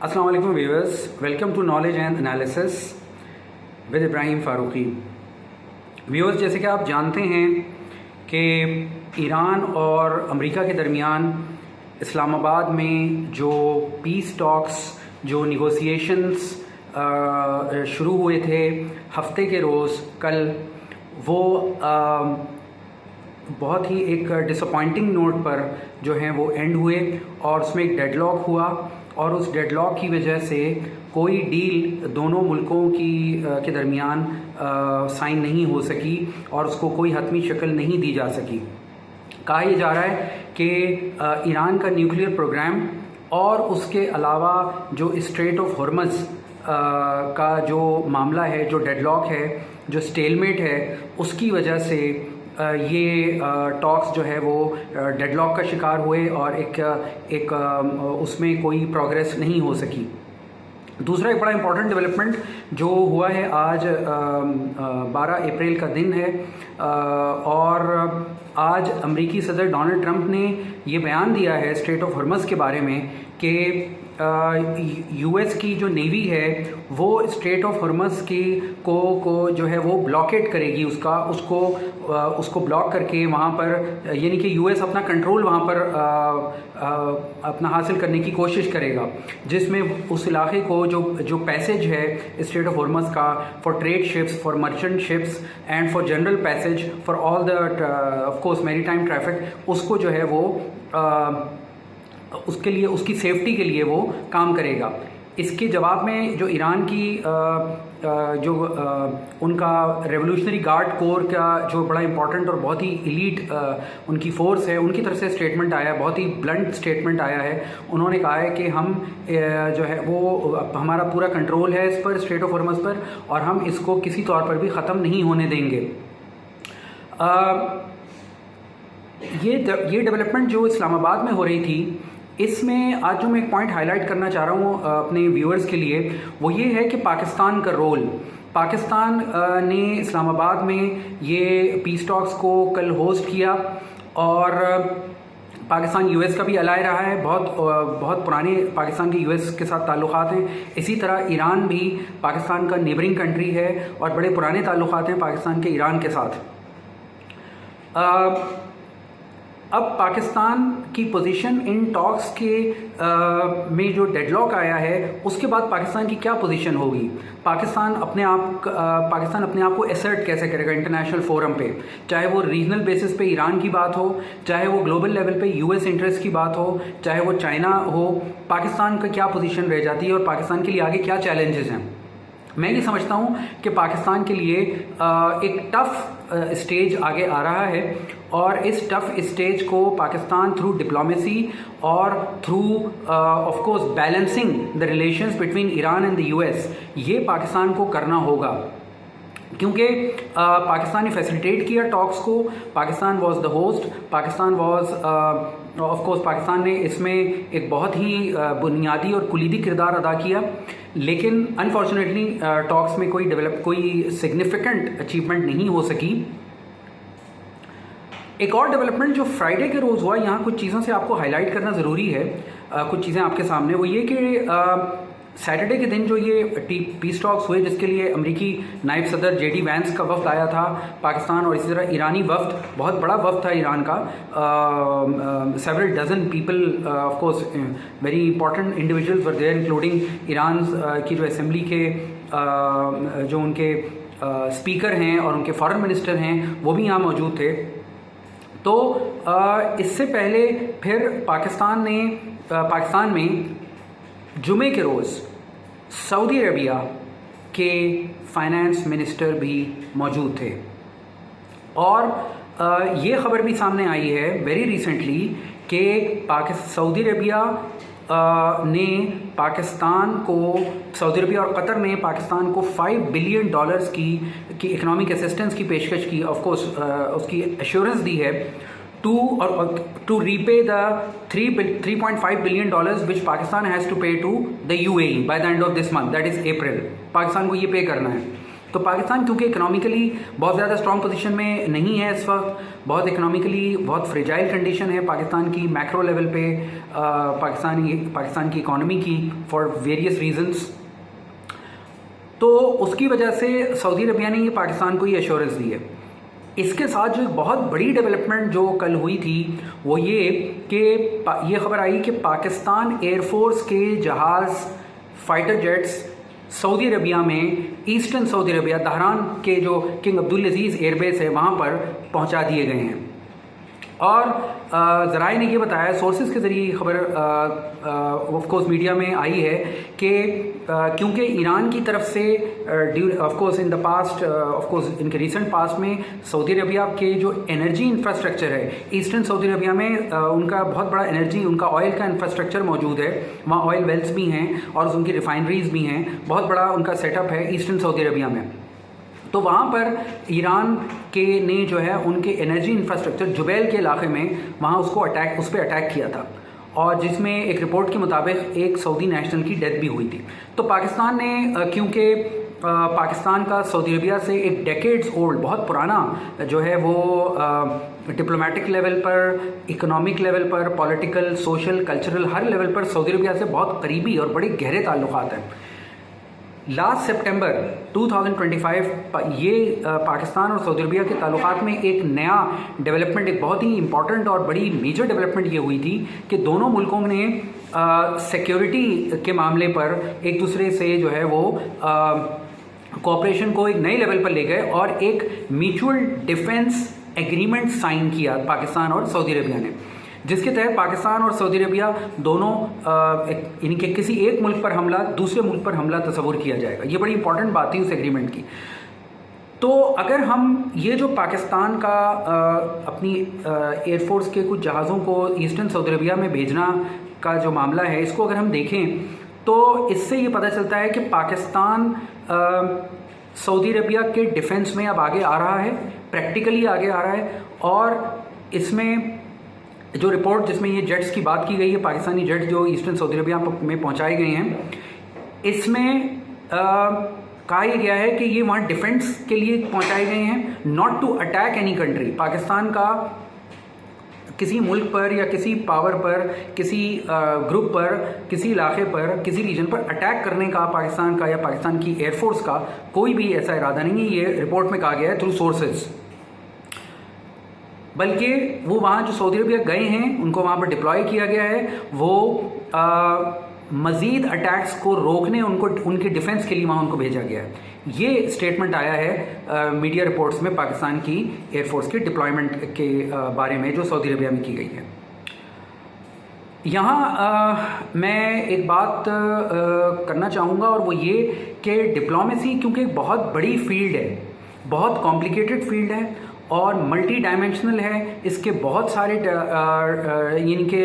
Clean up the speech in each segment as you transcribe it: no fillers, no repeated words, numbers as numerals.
अस्सलाम वालेकुम viewers, welcome to knowledge and analysis with Ibrahim Farooqui. Viewers, जैसे कि आप जानते हैं कि ईरान और अमेरिका के दरमियान इस्लामाबाद में जो पीस टॉक्स, जो निगोसिएशंस शुरू हुए थे हफ्ते के रोज़ कल, वो बहुत ही एक डिसअपॉइंटिंग नोट पर जो है वो एंड हुए और उसमें एक डेडलॉक हुआ और उस डेडलॉक की वजह से कोई डील दोनों मुल्कों के दरमियान साइन नहीं हो सकी और उसको कोई हतमी शक्ल नहीं दी जा सकी। कहा यह जा रहा है कि ईरान का न्यूक्लियर प्रोग्राम और उसके अलावा जो स्ट्रेट ऑफ हॉर्मज़ का जो मामला है, जो डेडलॉक है, जो स्टेलमेट है, उसकी वजह से ये टॉक्स जो है वो डेडलॉक का शिकार हुए और एक उसमें कोई प्रोग्रेस नहीं हो सकी। दूसरा एक बड़ा इंपॉर्टेंट डेवलपमेंट जो हुआ है, आज 12 अप्रैल का दिन है और आज अमेरिकी सदर डोनाल्ड ट्रंप ने ये बयान दिया है स्ट्रेट ऑफ हॉर्मज़ के बारे में कि यूएस की जो नेवी है वो स्ट्रेट ऑफ हॉर्मज़ को जो है वो ब्लॉकेट करेगी, उसको ब्लॉक करके वहाँ पर, यानी कि यूएस अपना कंट्रोल वहाँ पर अपना हासिल करने की कोशिश करेगा, जिसमें उस इलाके को जो पैसेज है स्ट्रेट ऑफ हॉर्मज़ का for trade ships, for merchant ships and for general passage for all the of course maritime traffic, उसको जो है वो उसके लिए, उसकी सेफ्टी के लिए वो काम करेगा। इसके जवाब में जो ईरान की उनका रेवोल्यूशनरी गार्ड कोर का जो बड़ा इंपॉर्टेंट और बहुत ही इलीट उनकी फोर्स है, उनकी तरफ से स्टेटमेंट आया, बहुत ही ब्लंट स्टेटमेंट आया है। उन्होंने कहा है कि हम जो है वो हमारा पूरा कंट्रोल है इस पर, स्ट्रेट ऑफ हॉर्मज़ पर, और हम इसको किसी तौर पर भी ख़त्म नहीं होने देंगे। ये डेवलपमेंट जो इस्लामाबाद में हो रही थी, इसमें आज जो मैं एक पॉइंट हाईलाइट करना चाह रहा हूँ अपने व्यूअर्स के लिए, वो ये है कि पाकिस्तान का रोल। पाकिस्तान ने इस्लामाबाद में ये पीस टॉक्स को कल होस्ट किया और पाकिस्तान यूएस का भी अलाय रहा है, बहुत पुराने पाकिस्तान के यूएस के साथ ताल्लुकात हैं। इसी तरह ईरान भी पाकिस्तान का नेबरिंग कंट्री है और बड़े पुराने ताल्लुकात हैं पाकिस्तान के ईरान के साथ। अब पाकिस्तान की पोजीशन इन टॉक्स के में जो डेडलॉक आया है, उसके बाद पाकिस्तान की क्या पोजीशन होगी? पाकिस्तान अपने आप को एसर्ट कैसे करेगा इंटरनेशनल फोरम पे, चाहे वो रीजनल बेसिस पे ईरान की बात हो, चाहे वो ग्लोबल लेवल पे यूएस इंटरेस्ट की बात हो, चाहे वो चाइना हो। पाकिस्तान का क्या पोजीशन रह जाती है और पाकिस्तान के लिए आगे क्या चैलेंजेस हैं? मैं ये समझता हूँ कि पाकिस्तान के लिए एक टफ स्टेज आगे आ रहा है और इस टफ स्टेज को पाकिस्तान थ्रू डिप्लोमेसी और through of course balancing the relations between Iran and the US, ये पाकिस्तान को करना होगा, क्योंकि पाकिस्तान ने फैसिलिटेट किया टॉक्स को। Pakistan was the host, Pakistan was of course Pakistan ने इसमें एक बहुत ही बुनियादी और कुलीदी किरदार अदा किया, लेकिन अनफॉर्चुनेटली टॉक्स में कोई सिग्निफिकेंट अचीवमेंट नहीं हो सकी। एक और डेवलपमेंट जो फ्राइडे के रोज़ हुआ, यहाँ कुछ चीज़ों से आपको हाईलाइट करना ज़रूरी है, कुछ चीज़ें आपके सामने, वो ये कि सैटरडे के दिन जो ये पीस टॉक्स हुए, जिसके लिए अमेरिकी नायब सदर जेडी वैंस का वफ्द आया था पाकिस्तान, और इसी तरह ईरानी वफ्द, बहुत बड़ा वफ्द था ईरान का, several dozen people, of course very important individuals were there, including Iran की जो असेंबली के जो उनके स्पीकर हैं और उनके फॉरेन मिनिस्टर हैं, वो भी यहाँ मौजूद थे। तो इससे पहले फिर पाकिस्तान में जुमे के रोज़ सऊदी अरबिया के फाइनेंस मिनिस्टर भी मौजूद थे और ये ख़बर भी सामने आई है वेरी रिसेंटली कि सऊदी अरबिया ने सऊदी अरबिया और कतर ने पाकिस्तान को $5 बिलियन की इकोनॉमिक असिस्टेंस की पेशकश की, ऑफ कोर्स उसकी एश्योरेंस दी है to repay the $3.5 billion which Pakistan has to pay to the UAE by the end of this month, that is April। Pakistan को ये पे करना है। तो पाकिस्तान क्योंकि इकोनॉमिकली बहुत ज़्यादा स्ट्रॉन्ग पोजीशन में नहीं है इस वक्त, बहुत इकोनॉमिकली बहुत फ्रेजाइल कंडीशन है पाकिस्तान की मैक्रो लेवल पे, पाकिस्तान की इकोनॉमी की फॉर वेरियस रीजंस। तो उसकी वजह से सऊदी अरबिया ने ये पाकिस्तान को ये एश्योरेंस दी है। इसके साथ जो एक बहुत बड़ी डेवलपमेंट जो कल हुई थी वो ये कि ये खबर आई कि पाकिस्तान एयरफोर्स के जहाज़ फाइटर जेट्स सऊदी अरबिया में, ईस्टर्न सऊदी अरबिया दहरान के जो किंग अब्दुल अजीज़ एयरबेस है वहाँ पर पहुँचा दिए गए हैं। और ज़राए ने ये बताया, सोर्सेज के ज़रिए खबर ऑफ कोर्स मीडिया में आई है कि क्योंकि ईरान की तरफ से of course in the past, of course इनके रीसेंट पास्ट में सऊदी अरबिया के जो एनर्जी इंफ्रास्ट्रक्चर है ईस्टर्न सऊदी अरबिया में, उनका बहुत बड़ा एनर्जी, उनका ऑयल का इंफ्रास्ट्रक्चर मौजूद है, वहाँ ऑयल वेल्स भी हैं और उनकी रिफाइनरीज भी हैं, बहुत बड़ा उनका सेटअप है ईस्टर्न सऊदी अरबिया में। तो वहाँ पर ईरान के ने जो है उनके एनर्जी इंफ्रास्ट्रक्चर जुबैल के इलाके में वहाँ उस पर अटैक किया था, और जिसमें एक रिपोर्ट के मुताबिक एक सऊदी नेशनल की डेथ भी हुई थी। तो पाकिस्तान ने क्योंकि पाकिस्तान का सऊदी अरबिया से एक डेकेड्स ओल्ड, बहुत पुराना जो है वो डिप्लोमेटिक लेवल पर, इकोनॉमिक लेवल पर, पॉलिटिकल, सोशल, कल्चरल, हर लेवल पर सऊदी अरबिया से बहुत करीबी और बड़े गहरे ताल्लुकात हैं। लास्ट सितंबर 2025 ये पाकिस्तान और सऊदी अरबिया के ताल्लुकात में एक नया डेवलपमेंट, एक बहुत ही इंपॉर्टेंट और बड़ी मेजर डेवलपमेंट ये हुई थी कि दोनों मुल्कों ने सिक्योरिटी के मामले पर एक दूसरे से जो है वो कोऑपरेशन को एक नए लेवल पर ले गए और एक म्यूचुअल डिफेंस एग्रीमेंट साइन किया पाकिस्तान और सऊदी अरबिया ने, जिसके तहत पाकिस्तान और सऊदी अरबिया दोनों इनके किसी एक मुल्क पर हमला दूसरे मुल्क पर हमला तस्वुर किया जाएगा। ये बड़ी इंपॉर्टेंट बात थी उस एग्रीमेंट की। तो अगर हम ये जो पाकिस्तान का अपनी एयरफोर्स के कुछ जहाज़ों को ईस्टर्न सऊदी अरबिया में भेजना का जो मामला है, इसको अगर हम देखें तो इससे ये पता चलता है कि पाकिस्तान सऊदी अरबिया के डिफेंस में अब आगे आ रहा है, प्रैक्टिकली आगे आ रहा है। और इसमें जो रिपोर्ट जिसमें ये जेट्स की बात की गई है, पाकिस्तानी जेट्स जो ईस्टर्न सऊदी अरबिया में पहुंचाए गए हैं, इसमें कहा यह गया है कि ये वहाँ डिफेंस के लिए पहुंचाए गए हैं, not to attack any country. Pakistan का किसी मुल्क पर या किसी पावर पर, किसी ग्रुप पर, किसी इलाके पर, किसी रीजन पर अटैक करने का पाकिस्तान का या पाकिस्तान की एयरफोर्स का कोई भी ऐसा इरादा नहीं है, ये रिपोर्ट में कहा गया है थ्रू सोर्सेज। बल्कि वो वहाँ जो सऊदी अरबिया गए हैं उनको वहाँ पर डिप्लॉय किया गया है, वो मज़ीद अटैक्स को रोकने, उनको उनके डिफेंस के लिए वहाँ उनको भेजा गया है। ये स्टेटमेंट आया है मीडिया रिपोर्ट्स में पाकिस्तान की एयरफोर्स के डिप्लॉयमेंट के बारे में जो सऊदी अरबिया में की गई है। यहाँ मैं एक बात करना चाहूँगा और वो ये कि डिप्लोमेसी क्योंकि एक बहुत बड़ी फील्ड है, बहुत कॉम्प्लिकेटेड फील्ड है और मल्टी डायमेंशनल है, इसके बहुत सारे यानी के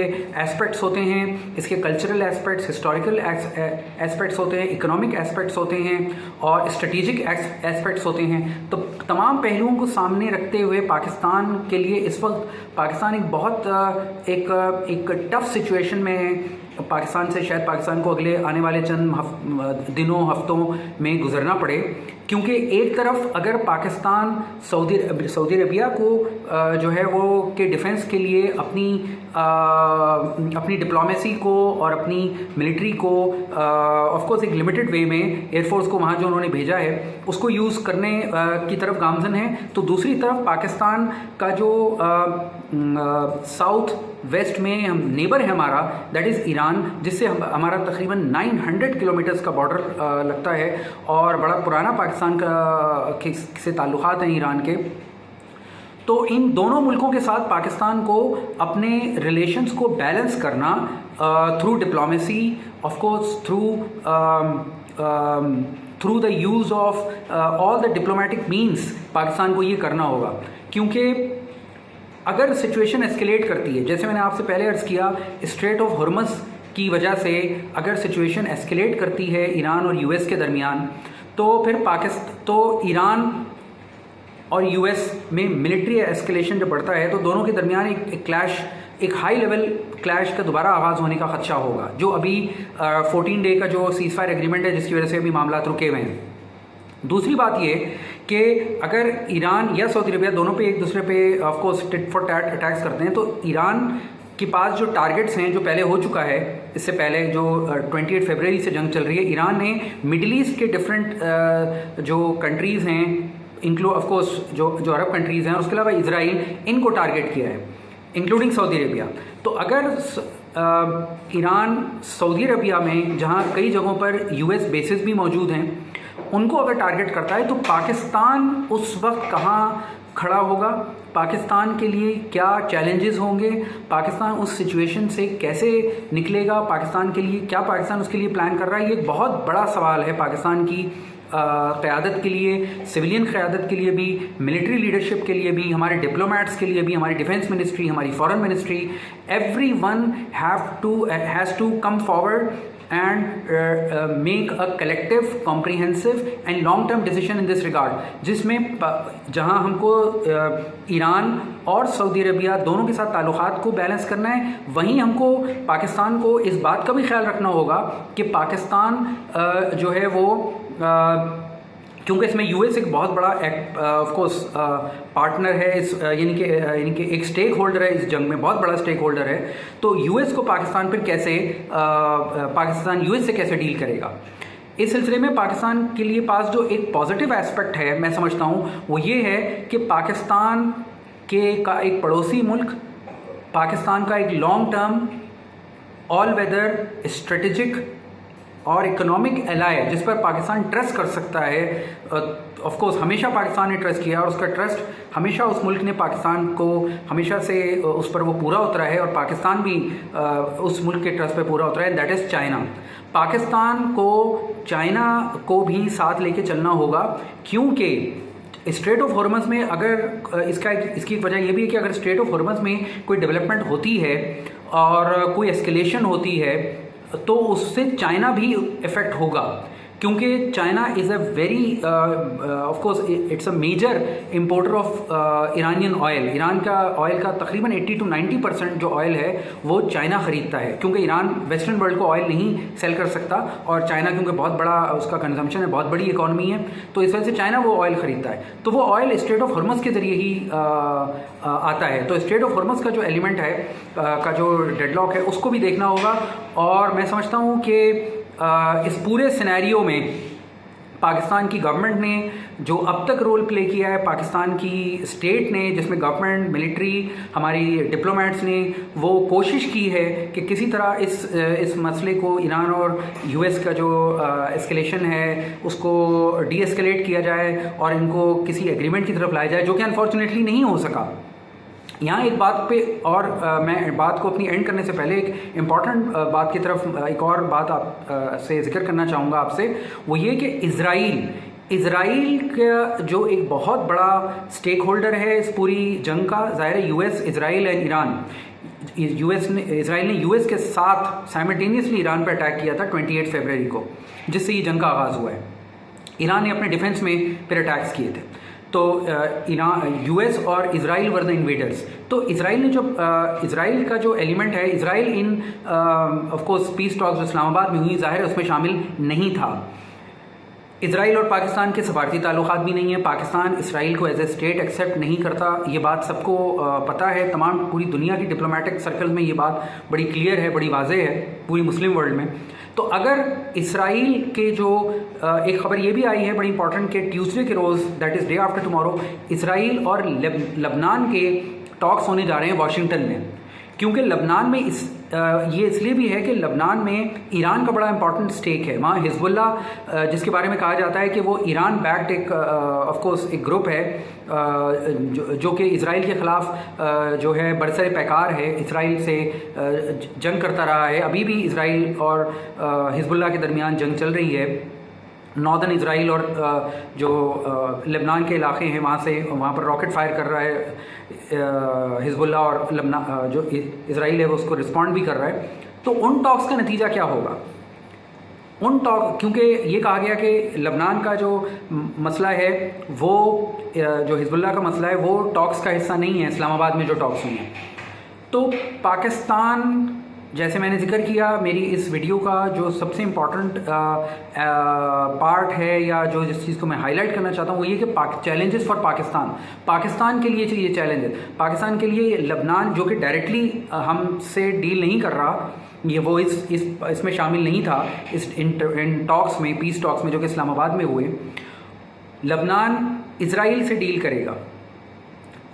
एस्पेक्ट्स होते हैं, इसके कल्चरल एस्पेक्ट्स, हिस्टोरिकल एस्पेक्ट्स होते हैं, इकोनॉमिक एस्पेक्ट्स होते हैं और स्ट्रेटेजिक एस्पेक्ट्स होते हैं। तो तमाम पहलुओं को सामने रखते हुए पाकिस्तान के लिए इस वक्त पाकिस्तान एक बहुत एक टफ सिचुएशन में है। पाकिस्तान से शायद पाकिस्तान को अगले आने वाले चंद दिनों हफ्तों में गुजरना पड़े, क्योंकि एक तरफ अगर पाकिस्तान सऊदी अरबिया को जो है वो के डिफेंस के लिए अपनी डिप्लोमेसी को और अपनी मिलिट्री को ऑफ कोर्स एक लिमिटेड वे में एयरफोर्स को वहाँ जो उन्होंने भेजा है उसको यूज़ करने की तरफ गामजन है, तो दूसरी तरफ पाकिस्तान का जो साउथ वेस्ट में हम नेबर है हमारा, दैट इज़ ईरान, जिससे हमारा तकरीबन 900 किलोमीटर्स का बॉर्डर लगता है और बड़ा पुराना पाकिस्तान का से ताल्लुकात हैं ईरान के। तो इन दोनों मुल्कों के साथ पाकिस्तान को अपने रिलेशंस को बैलेंस करना through diplomacy, of course through the use of all the diplomatic means Pakistan को ये करना होगा। क्योंकि अगर सिचुएशन एस्केलेट करती है, जैसे मैंने आपसे पहले अर्ज़ किया, स्ट्रेट ऑफ हॉर्मज़ की वजह से अगर सिचुएशन एस्केलेट करती है ईरान और यूएस के दरमियान, तो फिर ईरान और यूएस में मिलिट्री एस्केलेशन जब बढ़ता है तो दोनों के दरमियान एक क्लैश, एक हाई लेवल क्लैश का दोबारा आगाज़ होने का खदशा होगा, जो अभी 14 डे का जो सीज़फायर एग्रीमेंट है जिसकी वजह से अभी मामला रुके हुए हैं। दूसरी बात ये कि अगर ईरान या सऊदी अरबिया दोनों पे एक दूसरे पे of course tit for tat attacks करते हैं, तो ईरान के पास जो टारगेट्स हैं, जो पहले हो चुका है, इससे पहले जो 28 फरवरी से जंग चल रही है, ईरान ने मिडिल ईस्ट के डिफरेंट जो कंट्रीज़ हैं, इंक्लूड ऑफ कोर्स जो अरब कंट्रीज़ हैं, और उसके अलावा इसराइल, इनको टारगेट किया है, इंक्लूडिंग सऊदी अरबिया। तो अगर ईरान सऊदी अरबिया में, जहाँ कई जगहों पर यूएस बेसिस भी मौजूद हैं, उनको अगर टारगेट करता है, तो पाकिस्तान उस वक्त कहाँ खड़ा होगा, पाकिस्तान के लिए क्या चैलेंजेस होंगे, पाकिस्तान उस सिचुएशन से कैसे निकलेगा, पाकिस्तान के लिए क्या पाकिस्तान उसके लिए प्लान कर रहा है, ये एक बहुत बड़ा सवाल है पाकिस्तान की क़यादत के लिए, सिविलियन क़यादत के लिए भी, मिलिट्री लीडरशिप के लिए भी, हमारे डिप्लोमेट्स के लिए भी, हमारी डिफेंस मिनिस्ट्री, हमारी foreign ministry, everyone has to come forward and make a collective, comprehensive and long term decision in this regard, जिसमें जहां हमको ईरान और सऊदी अरबिया दोनों के साथ ताल्लुकात को बैलेंस करना है, वहीं हमको पाकिस्तान को इस बात का भी ख्याल रखना होगा कि पाकिस्तान जो है वो क्योंकि इसमें यूएस एक बहुत बड़ा ऑफ कोर्स पार्टनर है, इस यानी कि एक स्टेक होल्डर है इस जंग में, बहुत बड़ा स्टेक होल्डर है। तो यूएस को पाकिस्तान फिर कैसे पाकिस्तान यूएस से कैसे डील करेगा, इस सिलसिले में पाकिस्तान के लिए पास जो एक पॉजिटिव एस्पेक्ट है, मैं समझता हूँ, वो ये है कि पाकिस्तान का एक पड़ोसी मुल्क, पाकिस्तान का एक long term all weather strategic और इकोनॉमिक एलाय, जिस पर पाकिस्तान ट्रस्ट कर सकता है। ऑफ कोर्स हमेशा पाकिस्तान ने ट्रस्ट किया, और उसका ट्रस्ट हमेशा उस मुल्क ने पाकिस्तान को हमेशा से उस पर वो पूरा उतरा है, और पाकिस्तान भी उस मुल्क के ट्रस्ट पे पूरा उतरा है, दैट इज़ चाइना। पाकिस्तान को चाइना को भी साथ लेके चलना होगा, क्योंकि स्ट्रेट ऑफ हॉर्मज़ में अगर इसकी वजह यह भी है कि अगर स्ट्रेट ऑफ हॉर्मज़ में कोई डेवलपमेंट होती है और कोई एस्केलेशन होती है, तो उससे चाइना भी इफ़ेक्ट होगा, क्योंकि China is a very of course it's a major importer of Iranian oil. Iran का ऑयल का तकरीबन 80 to 90% जो ऑयल है वो चाइना ख़रीदता है, क्योंकि ईरान वेस्टर्न वर्ल्ड को ऑयल नहीं सेल कर सकता, और चाइना क्योंकि बहुत बड़ा उसका कंजम्पशन है, बहुत बड़ी इकॉनमी है, तो इस वजह से चाइना वो ऑयल ख़रीदता है। तो वो ऑयल स्ट्रेट ऑफ हॉर्मज़ के ज़रिए ही आता है। तो स्ट्रेट ऑफ हॉर्मज़ का जो एलिमेंट है का जो डेडलॉक है, उसको भी देखना होगा। और मैं समझता हूँ कि इस पूरे सिनेरियो में पाकिस्तान की गवर्नमेंट ने जो अब तक रोल प्ले किया है, पाकिस्तान की स्टेट ने, जिसमें गवर्नमेंट, मिलिट्री, हमारी डिप्लोमेट्स ने वो कोशिश की है कि किसी तरह इस मसले को, ईरान और यूएस का जो एस्केलेशन है उसको डी एस्केलेट किया जाए और इनको किसी एग्रीमेंट की तरफ लाया जाए, जो कि अनफॉर्चुनेटली नहीं हो सका। यहाँ एक बात पे और मैं बात को अपनी एंड करने से पहले एक इम्पॉर्टेंट बात की तरफ एक और बात आप से जिक्र करना चाहूँगा आपसे, वो ये कि इज़राइल का जो एक बहुत बड़ा स्टेक होल्डर है इस पूरी जंग का, ज़ाहिर है US, Israel and Iran. Israel ने यूएस के साथ साइमल्टेनियसली ईरान पर अटैक किया था 28 फरवरी को, जिससे ये जंग का आगाज़ हुआ है। ईरान ने अपने डिफेंस में फिर अटैक्स किए थे। तो यूएस और इज़राइल वर द इन्वेडर्स। तो इज़राइल ने जो इज़राइल का जो एलिमेंट है, Israel in of course peace talks Islamabad में हुई, ज़ाहिर है उसमें शामिल नहीं था। इज़राइल और पाकिस्तान के सफारती ताल्लुकात भी नहीं है, पाकिस्तान इसराइल को एज ए स्टेट एक्सेप्ट नहीं करता, ये बात सबको पता है। तमाम पूरी दुनिया की डिप्लोमेटिक सर्कल में ये बात बड़ी क्लियर है, बड़ी वाज़ेह है पूरी मुस्लिम वर्ल्ड में। तो अगर इसराइल के जो एक ख़बर ये भी आई है बड़ी इंपॉर्टेंट कि ट्यूसडे के रोज़, that is day after tomorrow, Israel और लबनान के टॉक्स होने जा रहे हैं वाशिंगटन में, क्योंकि लबनान में ये इसलिए भी है कि लबनान में ईरान का बड़ा इंपॉर्टेंट स्टेक है। वहाँ हिजबुल्लाह, जिसके बारे में कहा जाता है कि वो ईरान बैक्ड एक ऑफ कोर्स एक ग्रुप है जो कि इसराइल के ख़िलाफ़ जो है बरसरे पैकार है, इसराइल से जंग करता रहा है। अभी भी इसराइल और हिजबुल्लाह के दरमियान जंग चल रही है। नॉर्दर्न इसराइल और जो लेबनान के इलाके हैं वहाँ पर रॉकेट फायर कर रहा है हिजबुल्लाह, और लेबनान जो इसराइल है वो उसको रिस्पॉन्ड भी कर रहा है। तो उन टॉक्स का नतीजा क्या होगा? क्योंकि ये कहा गया कि लेबनान का जो मसला है वो जो हिजबुल्लाह का मसला है वो टॉक्स का हिस्सा नहीं है, इस्लामाबाद में जो टॉक्स हुई हैं। तो पाकिस्तान जैसे मैंने जिक्र किया, मेरी इस वीडियो का जो सबसे इम्पॉर्टेंट पार्ट है या जो जिस चीज़ को मैं हाईलाइट करना चाहता हूँ वो ये कि चैलेंजेस फॉर पाकिस्तान के लिए ये चैलेंज है। पाकिस्तान के लिए लबनान जो कि डायरेक्टली हमसे डील नहीं कर रहा, ये वो इसमें शामिल नहीं था इन टॉक्स में, पीस टॉक्स में जो कि इस्लामाबाद में हुए। लबनान इजराइल से डील करेगा,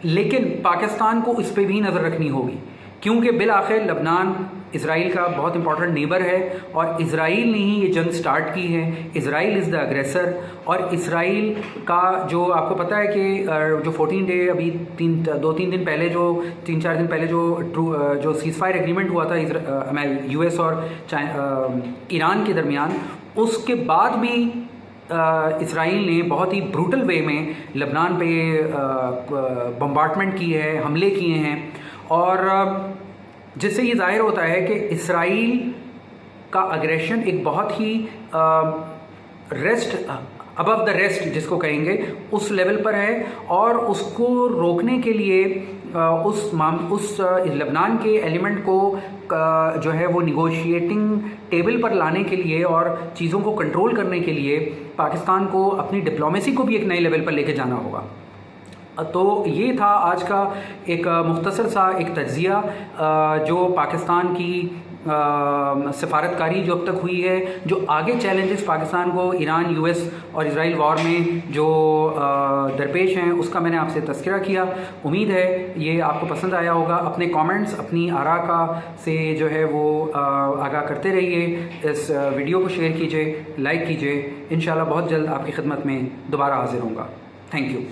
लेकिन पाकिस्तान को इस पर भी नज़र रखनी होगी, क्योंकि बिल आखिर लबनान इजराइल का बहुत इंपॉर्टेंट नेबर है और इजराइल ने ही ये जंग स्टार्ट की है। इजराइल इज़ द अग्रेसर। और इजराइल का जो आपको पता है कि जो 14 डे अभी 3-4 दिन पहले जो सीज़ फायर एग्रीमेंट हुआ था US और ईरान के दरमियान, उसके बाद भी इजराइल ने बहुत ही ब्रूटल वे में लबनान पे बम्बार्डमेंट की है, हमले किए हैं, और जिससे ये ज़ाहिर होता है कि इजराइल का अग्रेशन एक बहुत ही अबव द रेस्ट जिसको कहेंगे उस लेवल पर है, और उसको रोकने के लिए उस लबनान के एलिमेंट को जो है वो निगोशिएटिंग टेबल पर लाने के लिए और चीज़ों को कंट्रोल करने के लिए पाकिस्तान को अपनी डिप्लोमेसी को भी एक नए लेवल पर लेके जाना होगा। तो ये था आज का एक मुख्तसर सा एक तज्ज़िया जो पाकिस्तान की सफारतकारी जो अब तक हुई है, जो आगे चैलेंजेस पाकिस्तान को ईरान, US और इजराइल वॉर में जो दरपेश हैं, उसका मैंने आपसे तज़किरा किया। उम्मीद है ये आपको पसंद आया होगा। अपने कमेंट्स, अपनी आरा का से जो है वो आगाह करते रहिए। इस वीडियो को शेयर कीजिए, लाइक कीजिए। इंशाल्लाह बहुत जल्द आपकी खिदमत में दोबारा हाजिर होऊंगा। Thank you.